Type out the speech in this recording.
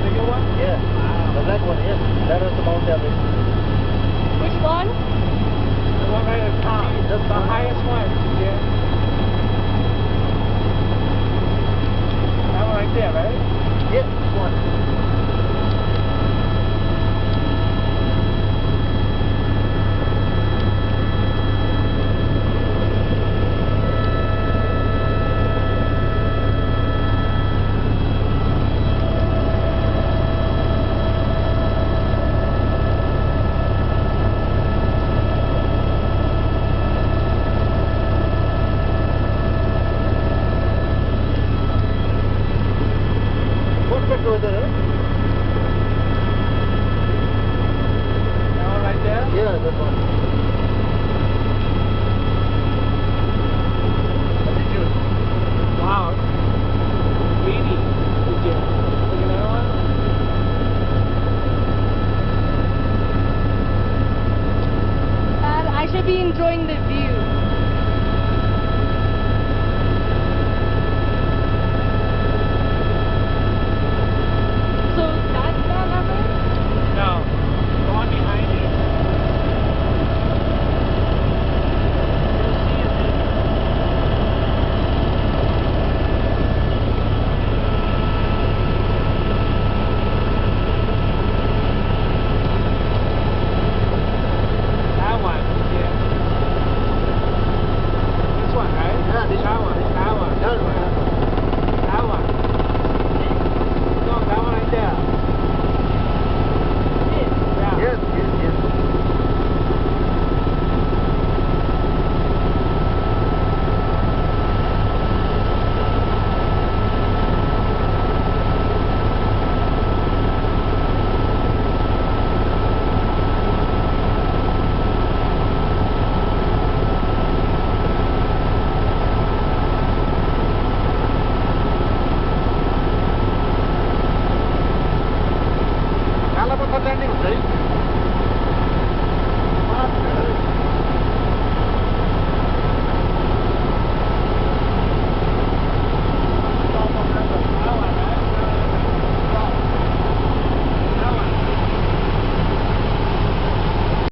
bigger one? Yeah. Wow. The black one, yes. That is the Mount Everest. Which one? The one right at the top. Just the highest one. Yeah. That one right there, right? Yes, this one. Perfect weather, huh? That one right there? Yeah, that one. Altitude. Wow. 80. Look at that one. And I should be enjoying the view. So that's Mount Everest? No. The one behind you. You'll see it there. That one, yeah. This one, right? Yeah, this that one. one. That one. That one. That one. No, that one right there. Yeah. Yes, yes, yes. Kalapatar landing, right?